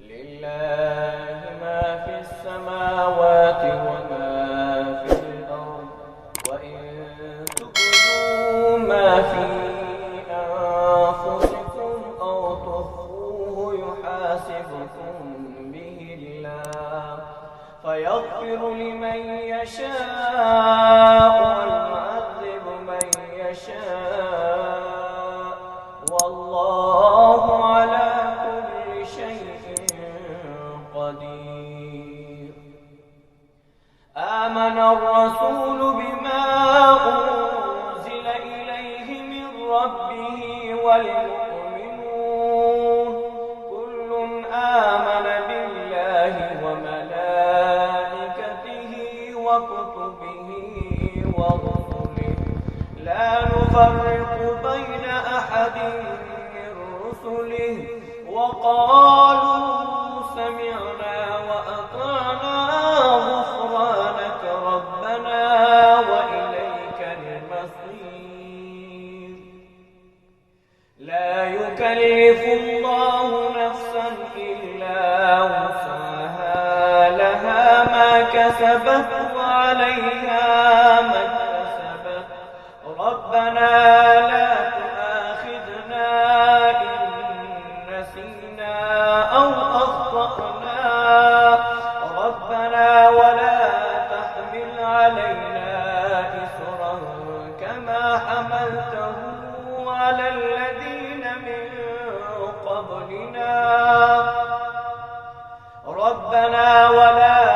لله ما في السماوات وما في الأرض وإن تبدوا ما في أنفسكم أو تخفوه يحاسبكم به الله فيغفر لمن يشاء ويعذب من يشاء والله على كل شيء قدير. آمن الرسول بما أنزل إليه من ربه والمؤمنون كل آمن بالله وملائكته وكتبه ورسله لا نفرق بين أحد من رسله وقالوا سمعنا وأطعنا غفرانك ربنا وإليك المصير. لا يكلف الله نفسا إلا وسعها لها ما كسبت وعليها ما اكتسبت ربنا لا تؤاخذنا إن نسينا أو أخطأنا ربنا ولا تحمل علينا إصرا كما حملته على الذين من قبلنا ربنا ولا